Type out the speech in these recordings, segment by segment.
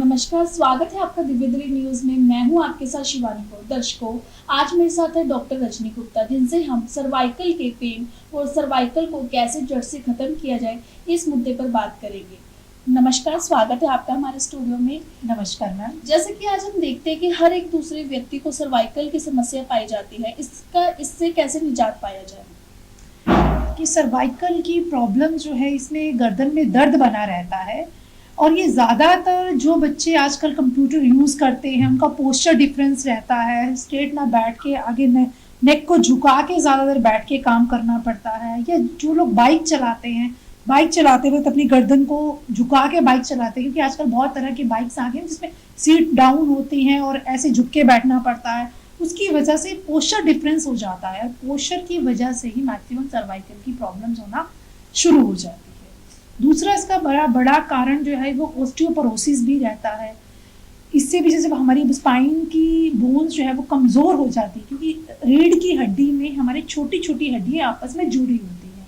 नमस्कार, स्वागत है आपका दिव्यदरी न्यूज में। मैं हूं आपके साथ शिवानी कौर। दर्शकों, आज मेरे साथ है डॉक्टर रजनी गुप्ता, जिनसे हम सर्वाइकल के पेन और सर्वाइकल को कैसे जड़ से खत्म किया जाए इस मुद्दे पर बात करेंगे। नमस्कार, स्वागत है आपका हमारे स्टूडियो में। नमस्कार मैम। जैसे कि आज हम देखते हैं कि हर एक दूसरे व्यक्ति को सर्वाइकल की समस्या पाई जाती है, इससे कैसे निजात पाया जाए? कि सर्वाइकल की प्रॉब्लम जो है, इसमें गर्दन में दर्द बना रहता है और ये ज़्यादातर जो बच्चे आजकल कंप्यूटर यूज़ करते हैं उनका पोस्चर डिफरेंस रहता है। स्ट्रेट ना बैठ के आगे नेक को झुका के ज़्यादा देर बैठ के काम करना पड़ता है। या जो लोग बाइक चलाते हैं, बाइक चलाते वक्त अपनी गर्दन को झुका के बाइक चलाते हैं, क्योंकि आजकल बहुत तरह की बाइक्स आ गई हैं जिसमें सीट डाउन होती हैं और ऐसे झुक के बैठना पड़ता है। उसकी वजह से पोस्चर डिफरेंस हो जाता है और पोस्चर की वजह से ही मैक्सिमम सर्वाइकल की प्रॉब्लम्स होना शुरू हो जाती है। दूसरा इसका बड़ा कारण जो है वो ऑस्टियोपोरोसिस भी रहता है। इससे भी जैसे हमारी स्पाइन की बोन्स जो है वो कमज़ोर हो जाती है, क्योंकि रीढ़ की हड्डी में हमारी छोटी छोटी हड्डियाँ आपस में जुड़ी होती हैं।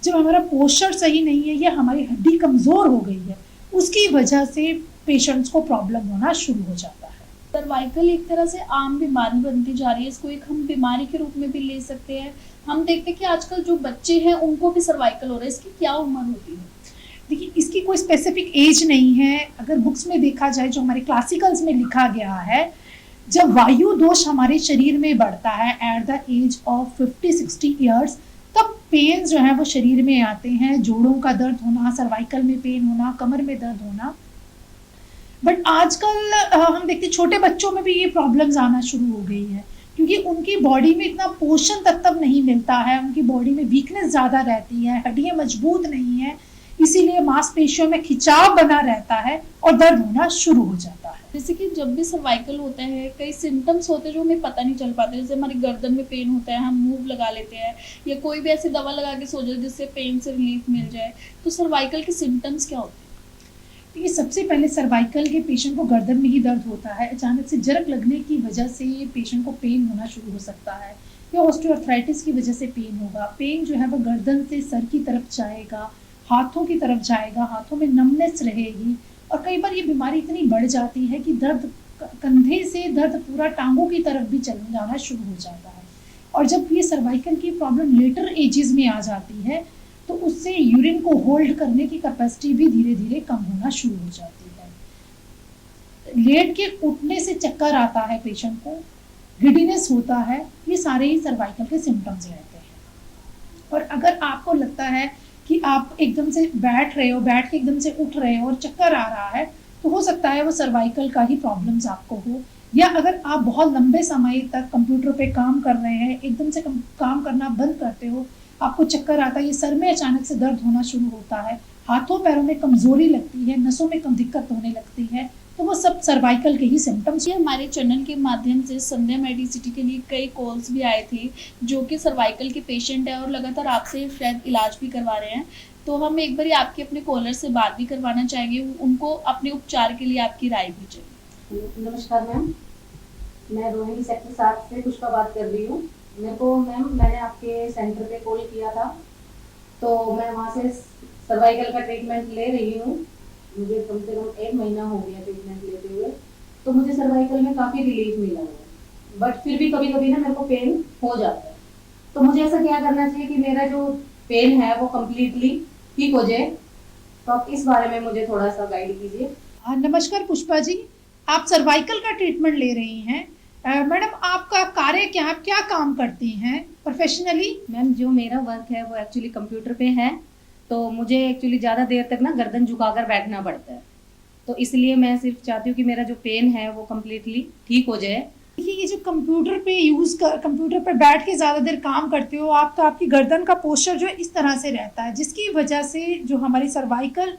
जब हमारा पोस्चर सही नहीं है या हमारी हड्डी कमज़ोर हो गई है, उसकी वजह से पेशेंट्स को प्रॉब्लम होना शुरू हो जाता है। सर्वाइकल एक तरह से आम बीमारी बनती जा रही है। इसको एक हम बीमारी के रूप में भी ले सकते हैं। हम देखते हैं कि आजकल जो बच्चे हैं उनको भी सर्वाइकल हो रहा है। इसकी क्या उम्र होती है? देखिए, इसकी कोई स्पेसिफिक एज नहीं है। अगर बुक्स में देखा जाए, जो हमारे क्लासिकल्स में लिखा गया है, जब वायु दोष हमारे शरीर में बढ़ता है at the age of 50-60 years, तब पेन जो है वो शरीर में आते हैं। जोड़ों का दर्द होना, सर्वाइकल में पेन होना, कमर में दर्द होना। बट आजकल हम देखते हैं छोटे बच्चों में भी ये प्रॉब्लम्स आना शुरू हो गई है, क्योंकि उनकी बॉडी में इतना पोषण तत्व नहीं मिलता है। उनकी बॉडी में वीकनेस ज़्यादा रहती है, हड्डियाँ मजबूत नहीं है, इसीलिए मांसपेशियों में खिंचाव बना रहता है और दर्द होना शुरू हो जाता है। जैसे कि जब भी सर्वाइकल होता है, कई सिम्टम्स होते हैं जो हमें पता नहीं चल पाते। जैसे हमारी गर्दन में पेन होता है, हम मूव लगा लेते हैं या कोई भी ऐसी दवा लगा के सो जाए जिससे पेन से रिलीफ मिल जाए। तो सर्वाइकल के सिम्टम्स क्या होते हैं? ये सबसे पहले सर्वाइकल के पेशेंट को गर्दन में ही दर्द होता है। अचानक से जरक लगने की वजह से ये पेशेंट को पेन होना शुरू हो सकता है, या ऑस्टियोआर्थराइटिस की वजह से पेन होगा। पेन जो है वो गर्दन से सर की तरफ जाएगा, हाथों की तरफ जाएगा, हाथों में नमनेस रहेगी। और कई बार ये बीमारी इतनी बढ़ जाती है कि दर्द कंधे से दर्द पूरा टांगों की तरफ भी चल जाना शुरू हो जाता है। और जब ये सर्वाइकल की प्रॉब्लम लेटर एजेस में आ जाती है, तो उससे यूरिन को होल्ड करने की कैपेसिटी भी धीरे धीरे कम होना शुरू हो जाती है। लेट के उठने से चक्कर आता है, पेशेंट को गिडीनेस होता है। ये सारे ही सर्वाइकल के सिम्टम्स रहते हैं। और अगर आपको लगता है कि आप एकदम से बैठ रहे हो, बैठ के एकदम से उठ रहे हो और चक्कर आ रहा है, तो हो सकता है वो सर्वाइकल का ही प्रॉब्लम्स आपको हो। या अगर आप बहुत लंबे समय तक कंप्यूटर पे काम कर रहे हैं, एकदम से काम करना बंद करते हो, आपको चक्कर आता है, ये सर में अचानक से दर्द होना शुरू होता है, हाथों पैरों में कमजोरी लगती है, नसों में कम दिक्कत होने लगती है, तो वो सब सर्वाइकल के ही सिम्टम्स। ये हमारे चैनल के माध्यम से संध्या मेडिसिटी के लिए कई कॉल्स भी आए थे जो कि सर्वाइकल के पेशेंट है और लगातार आपसे शायद इलाज भी करवा रहे हैं। तो हम एक बार आपके अपने कॉलर से बात भी करवाना चाहेंगे, उनको अपने उपचार के लिए आपकी राय भी चाहिए। नमस्कार मैम, मैं रोहिणी सेक्टर 7 से पुष्पा बात कर रही हूँ। मेरे को मैम, मैंने आपके सेंटर पे कॉल किया था, तो मैं वहाँ से सर्वाइकल का ट्रीटमेंट ले रही हूँ। मुझे कम से कम 1 महीना हो गया ट्रीटमेंट लेते हुए, तो मुझे सर्वाइकल में काफ़ी रिलीफ मिला है। बट फिर भी कभी कभी ना मेरे को पेन हो जाता है। तो मुझे ऐसा क्या करना चाहिए कि मेरा जो पेन है वो कम्प्लीटली ठीक हो जाए? तो आप इस बारे में मुझे थोड़ा सा गाइड कीजिए। नमस्कार पुष्पा जी, आप सर्वाइकल का ट्रीटमेंट ले रही हैं। मैडम, आपका कार्य क्या, आप क्या काम करती हैं प्रोफेशनली? मैम, जो मेरा वर्क है वो एक्चुअली कंप्यूटर पे है, तो मुझे एक्चुअली ज़्यादा देर तक ना गर्दन झुकाकर बैठना पड़ता है। तो इसलिए मैं सिर्फ चाहती हूँ कि मेरा जो पेन है वो कम्प्लीटली ठीक हो जाए। देखिए, ये जो कंप्यूटर पर बैठ के ज़्यादा देर काम करते हो आप, तो आपकी गर्दन का पोस्चर जो है इस तरह से रहता है, जिसकी वजह से जो हमारी सर्वाइकल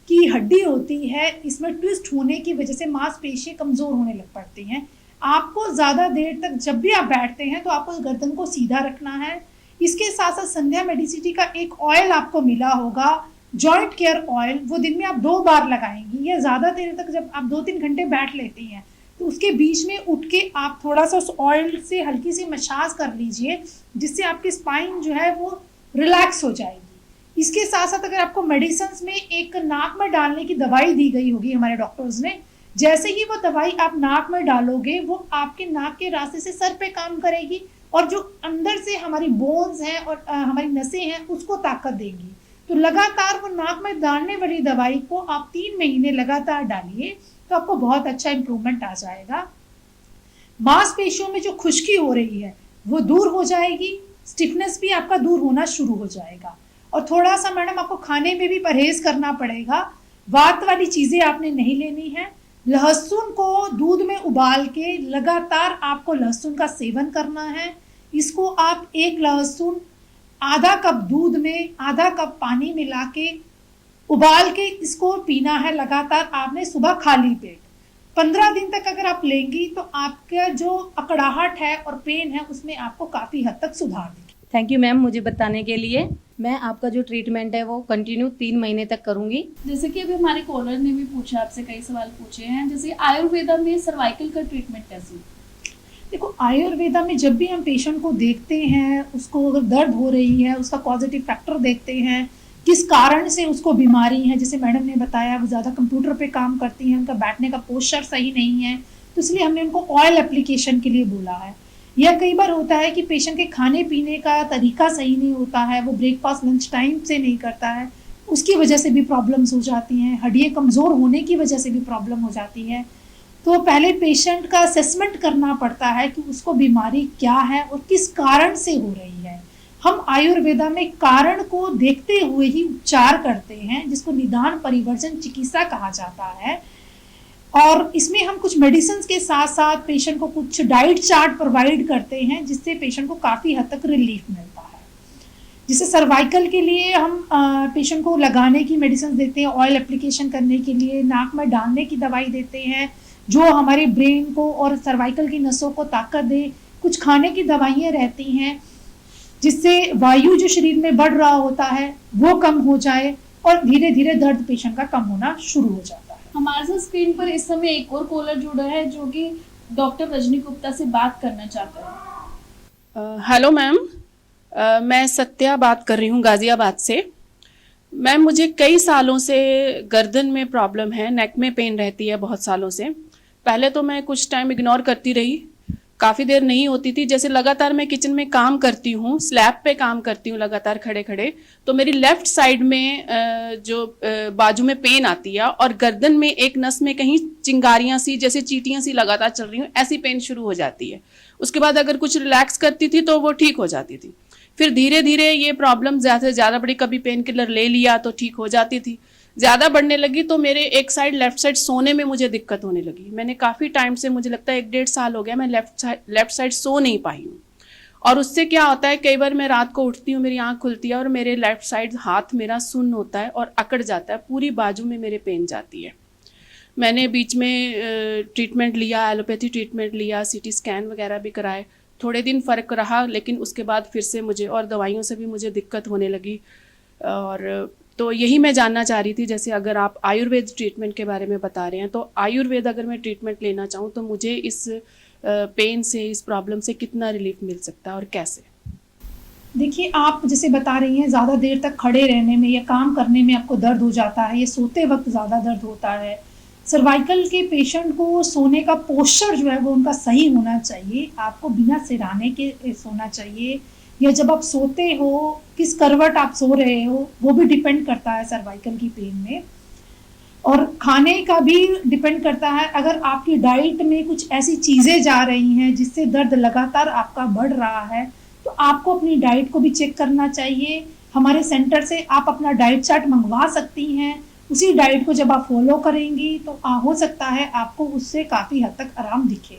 की हड्डी होती है, इसमें ट्विस्ट होने की वजह से मांसपेशियाँ कमज़ोर होने लग पड़ती हैं। आपको ज़्यादा देर तक जब भी आप बैठते हैं तो आपको गर्दन को सीधा रखना है। इसके साथ साथ संध्या मेडिसिटी का एक ऑयल आपको मिला होगा, जॉइंट केयर ऑयल, वो दिन में आप 2 बार लगाएंगी। या ज़्यादा देर तक जब आप 2-3 घंटे बैठ लेती हैं, तो उसके बीच में उठ के आप थोड़ा सा उस ऑयल से हल्की सी मसाज कर लीजिए, जिससे आपकी स्पाइन जो है वो रिलैक्स हो जाएगी। इसके साथ साथ अगर आपको मेडिसिन में एक नाक में डालने की दवाई दी गई होगी हमारे डॉक्टर्स ने, जैसे ही वो दवाई आप नाक में डालोगे वो आपके नाक के रास्ते से सर पे काम करेगी और जो अंदर से हमारी बोन्स हैं और हमारी नसें हैं उसको ताकत देगी। तो लगातार वो नाक में डालने वाली दवाई को आप 3 महीने लगातार डालिए तो आपको बहुत अच्छा इंप्रूवमेंट आ जाएगा। मांसपेशियों में जो खुश्की हो रही है वो दूर हो जाएगी, स्टिफनेस भी आपका दूर होना शुरू हो जाएगा। और थोड़ा सा मैडम आपको खाने में भी परहेज करना पड़ेगा, वात वाली चीज़ें आपने नहीं लेनी है। लहसुन को दूध में उबाल के लगातार आपको लहसुन का सेवन करना है। इसको आप एक लहसुन आधा कप दूध में आधा कप पानी मिला के उबाल के इसको पीना है लगातार आपने सुबह खाली पेट। 15 दिन तक अगर आप लेंगी तो आपका जो अकड़ाहट है और पेन है उसमें आपको काफ़ी हद तक सुधार दिखेगा। थैंक यू मैम मुझे बताने के लिए। मैं आपका जो ट्रीटमेंट है वो कंटिन्यू 3 महीने तक करूँगी। जैसे कि अभी हमारे कॉलर ने भी पूछा, आपसे कई सवाल पूछे हैं, जैसे आयुर्वेदा में सर्वाइकल का ट्रीटमेंट कैसे? देखो, आयुर्वेदा में जब भी हम पेशेंट को देखते हैं, उसको अगर दर्द हो रही है, उसका पॉजिटिव फैक्टर देखते हैं, किस कारण से उसको बीमारी है, जैसे मैडम ने बताया वो ज़्यादा कंप्यूटर पे काम करती हैं, उनका बैठने का पोस्चर सही नहीं है, तो इसलिए हमने उनको ऑयल एप्लीकेशन के लिए बोला है। या कई बार होता है कि पेशेंट के खाने पीने का तरीका सही नहीं होता है, वो ब्रेकफास्ट लंच टाइम से नहीं करता है, उसकी वजह से भी प्रॉब्लम्स हो जाती हैं, हड्डियाँ कमज़ोर होने की वजह से भी प्रॉब्लम हो जाती है। तो पहले पेशेंट का असेसमेंट करना पड़ता है कि उसको बीमारी क्या है और किस कारण से हो रही है। हम आयुर्वेदा में कारण को देखते हुए ही उपचार करते हैं, जिसको निदान परिवर्जन चिकित्सा कहा जाता है। और इसमें हम कुछ मेडिसिन के साथ साथ पेशेंट को कुछ डाइट चार्ट प्रोवाइड करते हैं, जिससे पेशेंट को काफ़ी हद तक रिलीफ मिलता है। जिसे सर्वाइकल के लिए हम पेशेंट को लगाने की मेडिसिन देते हैं, ऑयल एप्लीकेशन करने के लिए नाक में डालने की दवाई देते हैं जो हमारे ब्रेन को और सर्वाइकल की नसों को ताकत दे। कुछ खाने की दवाइयाँ रहती हैं जिससे वायु जो शरीर में बढ़ रहा होता है वो कम हो जाए और धीरे धीरे दर्द पेशेंट का कम होना शुरू हो जाता है। हमारे साथ स्क्रीन पर इस समय एक और कॉलर जुड़ा है जो कि डॉक्टर रजनी गुप्ता से बात करना चाहता है। हेलो मैम, मैं सत्या बात कर रही हूँ गाज़ियाबाद से। मैम मुझे कई सालों से गर्दन में प्रॉब्लम है, नेक में पेन रहती है बहुत सालों से। पहले तो मैं कुछ टाइम इग्नोर करती रही, काफ़ी देर नहीं होती थी। जैसे लगातार मैं किचन में काम करती हूँ, स्लैब पे काम करती हूँ लगातार खड़े खड़े, तो मेरी लेफ़्ट साइड में जो बाजू में पेन आती है और गर्दन में एक नस में कहीं चिंगारियाँ सी जैसे चींटियाँ सी लगातार चल रही हूँ, ऐसी पेन शुरू हो जाती है। उसके बाद अगर कुछ रिलैक्स करती थी तो वो ठीक हो जाती थी। फिर धीरे धीरे ये प्रॉब्लम ज़्यादा से ज़्यादा बड़ी, कभी पेन किलर ले लिया तो ठीक हो जाती थी, ज़्यादा बढ़ने लगी तो मेरे एक साइड लेफ्ट साइड सोने में मुझे दिक्कत होने लगी। मैंने काफ़ी टाइम से, मुझे लगता है 1-1.5 साल हो गया, मैं लेफ्ट साइड सो नहीं पाई हूँ। और उससे क्या होता है, कई बार मैं रात को उठती हूँ, मेरी आँख खुलती है और मेरे लेफ्ट साइड हाथ मेरा सुन्न होता है और अकड़ जाता है, पूरी बाजू में मेरे पेन जाती है। मैंने बीच में ट्रीटमेंट लिया, एलोपैथी ट्रीटमेंट लिया, CT स्कैन वगैरह भी कराए, थोड़े दिन फ़र्क रहा, लेकिन उसके बाद फिर से मुझे और दवाइयों से भी मुझे दिक्कत होने लगी। और तो यही मैं जानना चाह रही थी, जैसे अगर आप आयुर्वेद ट्रीटमेंट के बारे में बता रहे हैं, तो आयुर्वेद अगर मैं ट्रीटमेंट लेना चाहूँ तो मुझे इस पेन से, इस प्रॉब्लम से कितना रिलीफ मिल सकता है और कैसे? देखिए, आप जैसे बता रही हैं ज़्यादा देर तक खड़े रहने में या काम करने में आपको दर्द हो जाता है, या सोते वक्त ज़्यादा दर्द होता है। सर्वाइकल के पेशेंट को सोने का पोस्चर जो है वो उनका सही होना चाहिए। आपको बिना सिरहाने के सोना चाहिए, या जब आप सोते हो किस करवट आप सो रहे हो वो भी डिपेंड करता है सर्वाइकल की पेन में। और खाने का भी डिपेंड करता है। अगर आपकी डाइट में कुछ ऐसी चीज़ें जा रही हैं जिससे दर्द लगातार आपका बढ़ रहा है, तो आपको अपनी डाइट को भी चेक करना चाहिए। हमारे सेंटर से आप अपना डाइट चार्ट मंगवा सकती हैं। उसी डाइट को जब आप फॉलो करेंगी तो हो सकता है आपको उससे काफ़ी हद तक आराम दिखे।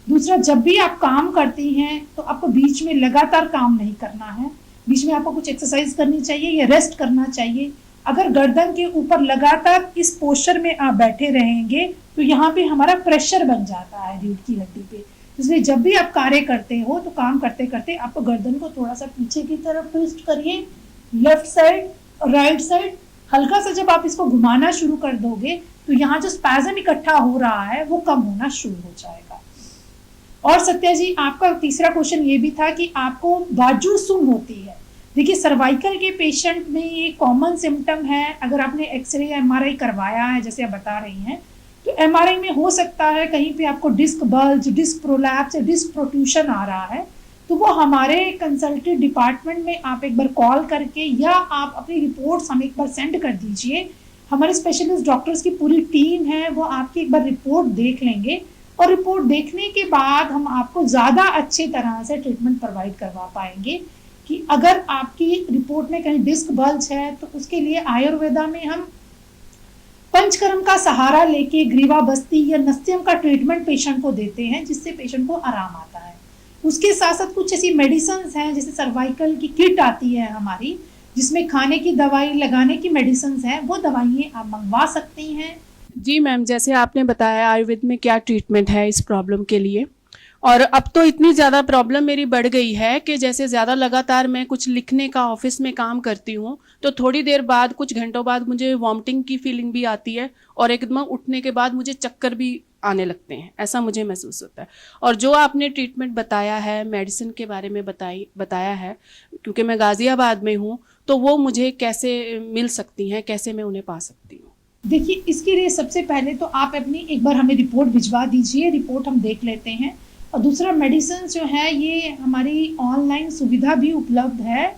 दूसरा, जब भी आप काम करती हैं तो आपको बीच में लगातार काम नहीं करना है, बीच में आपको कुछ एक्सरसाइज करनी चाहिए या रेस्ट करना चाहिए। अगर गर्दन के ऊपर लगातार इस पोस्चर में आप बैठे रहेंगे तो यहाँ पे हमारा प्रेशर बन जाता है रीढ़ की हड्डी पे। इसलिए जब भी आप कार्य करते हो तो काम करते करते आपको गर्दन को थोड़ा सा पीछे की तरफ ट्विस्ट करिए, लेफ्ट साइड और राइट साइड। हल्का सा जब आप इसको घुमाना शुरू कर दोगे तो यहाँ जो स्पैज़म इकट्ठा हो रहा है वो कम होना शुरू हो जाएगा। और सत्या जी, आपका तीसरा क्वेश्चन ये भी था कि आपको बाजू सुन्न होती है। देखिए, सर्वाइकल के पेशेंट में ये कॉमन सिम्टम है। अगर आपने एक्सरे या MRI करवाया है जैसे आप बता रही हैं, तो एमआरआई में हो सकता है कहीं पे आपको डिस्क बल्ज, डिस्क प्रोलैप्स या डिस्क प्रोट्रूशन आ रहा है, तो वो हमारे कंसल्टेंट डिपार्टमेंट में आप एक बार कॉल करके या आप अपनी रिपोर्ट्स हमें एक बार सेंड कर दीजिए। हमारे स्पेशलिस्ट डॉक्टर्स की पूरी टीम है, वो आपकी एक बार रिपोर्ट देख लेंगे और रिपोर्ट देखने के बाद हम आपको ज़्यादा अच्छी तरह से ट्रीटमेंट प्रोवाइड करवा पाएंगे। कि अगर आपकी रिपोर्ट में कहीं डिस्क बल्ज है तो उसके लिए आयुर्वेदा में हम पंचकर्म का सहारा लेके ग्रीवा बस्ती या नस्यम का ट्रीटमेंट पेशेंट को देते हैं, जिससे पेशेंट को आराम आता है। उसके साथ साथ कुछ ऐसी मेडिसिन हैं, जैसे सर्वाइकल की किट आती है हमारी, जिसमें खाने की दवाई, लगाने की मेडिसिन हैं, वो दवाइयाँ आप मंगवा सकती हैं। जी मैम, जैसे आपने बताया आयुर्वेद में क्या ट्रीटमेंट है इस प्रॉब्लम के लिए, और अब तो इतनी ज़्यादा प्रॉब्लम मेरी बढ़ गई है कि जैसे ज़्यादा लगातार मैं कुछ लिखने का ऑफिस में काम करती हूँ तो थोड़ी देर बाद, कुछ घंटों बाद मुझे वॉमिटिंग की फीलिंग भी आती है और एकदम उठने के बाद मुझे चक्कर भी आने लगते हैं, ऐसा मुझे महसूस होता है। और जो आपने ट्रीटमेंट बताया है, मेडिसिन के बारे में बताया है, क्योंकि मैं गाज़ियाबाद में हूँ, तो वो मुझे कैसे मिल सकती हैं, कैसे मैं उन्हें पा सकती हूँ? देखिए, इसके लिए सबसे पहले तो आप अपनी एक बार हमें रिपोर्ट भिजवा दीजिए, रिपोर्ट हम देख लेते हैं। और दूसरा, मेडिसिन जो है ये हमारी ऑनलाइन सुविधा भी उपलब्ध है।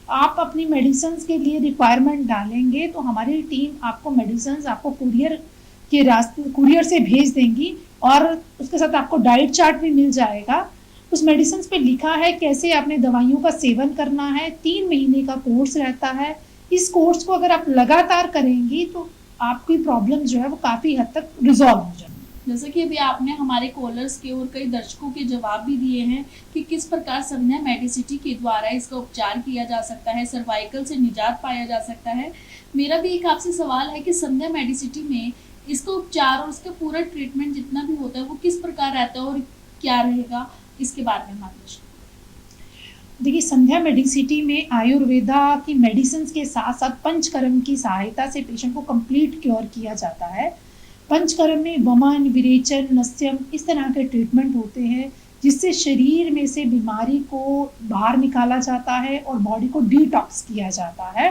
आप अपनी मेडिसिन के लिए रिक्वायरमेंट डालेंगे तो हमारी टीम आपको मेडिसिन आपको कुरियर से भेज देंगी और उसके साथ आपको डाइट चार्ट भी मिल जाएगा। उस मेडिसिन पे लिखा है कैसे आपने दवाइयों का सेवन करना है। 3 महीने का कोर्स रहता है। इस कोर्स को अगर आप लगातार करेंगी तो आपकी प्रॉब्लम जो है वो काफ़ी हद तक रिजॉल्व हो जाएगी। जैसे कि अभी आपने हमारे कॉलर्स के और कई दर्शकों के जवाब भी दिए हैं कि किस प्रकार संध्या मेडिसिटी के द्वारा इसका उपचार किया जा सकता है, सर्वाइकल से निजात पाया जा सकता है। मेरा भी एक आपसे सवाल है कि संध्या मेडिसिटी में इसका उपचार और उसका पूरा ट्रीटमेंट जितना भी होता है वो किस प्रकार रहता है और क्या रहेगा, इसके बारे में मार्गदर्शन। देखिए, संध्या मेडिसिटी में आयुर्वेदा की मेडिसिन के साथ साथ पंचकर्म की सहायता से पेशेंट को कंप्लीट क्योर किया जाता है। पंचकर्म में वमन, विरेचन, नस्यम इस तरह के ट्रीटमेंट होते हैं जिससे शरीर में से बीमारी को बाहर निकाला जाता है और बॉडी को डिटॉक्स किया जाता है।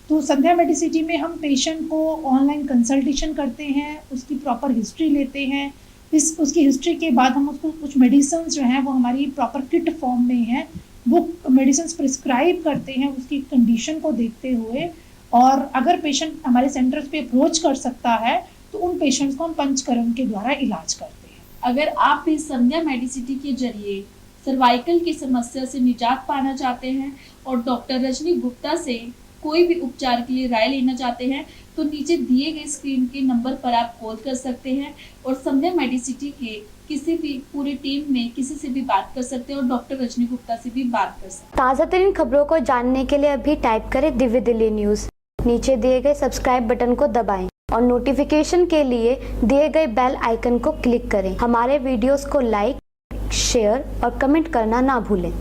तो संध्या मेडिसिटी में हम पेशेंट को ऑनलाइन कंसल्टेशन करते हैं, उसकी प्रॉपर हिस्ट्री लेते हैं। उसकी हिस्ट्री के बाद हम उसको कुछ मेडिसिन जो हैं वो हमारी प्रॉपर किट फॉर्म में है, वो मेडिसिन प्रिस्क्राइब करते हैं उसकी कंडीशन को देखते हुए। और अगर पेशेंट हमारे सेंटर्स पे अप्रोच कर सकता है तो उन पेशेंट्स को हम पंचकर्म के द्वारा इलाज करते हैं। अगर आप भी संध्या मेडिसिटी के जरिए सर्वाइकल की समस्या से निजात पाना चाहते हैं और डॉक्टर रजनी गुप्ता से कोई भी उपचार के लिए राय लेना चाहते हैं तो नीचे दिए गए स्क्रीन के नंबर पर आप कॉल कर सकते हैं और संध्या मेडिसिटी के किसी भी पूरी टीम में किसी से भी बात कर सकते हैं और डॉक्टर रजनी गुप्ता से भी बात कर सकते हैं। ताज़ा तरीन खबरों को जानने के लिए अभी टाइप करें दिव्य दिल्ली न्यूज़। नीचे दिए गए सब्सक्राइब बटन को दबाएं और नोटिफिकेशन के लिए दिए गए बेल आइकन को क्लिक करें। हमारे वीडियोस को लाइक, शेयर और कमेंट करना ना भूलें।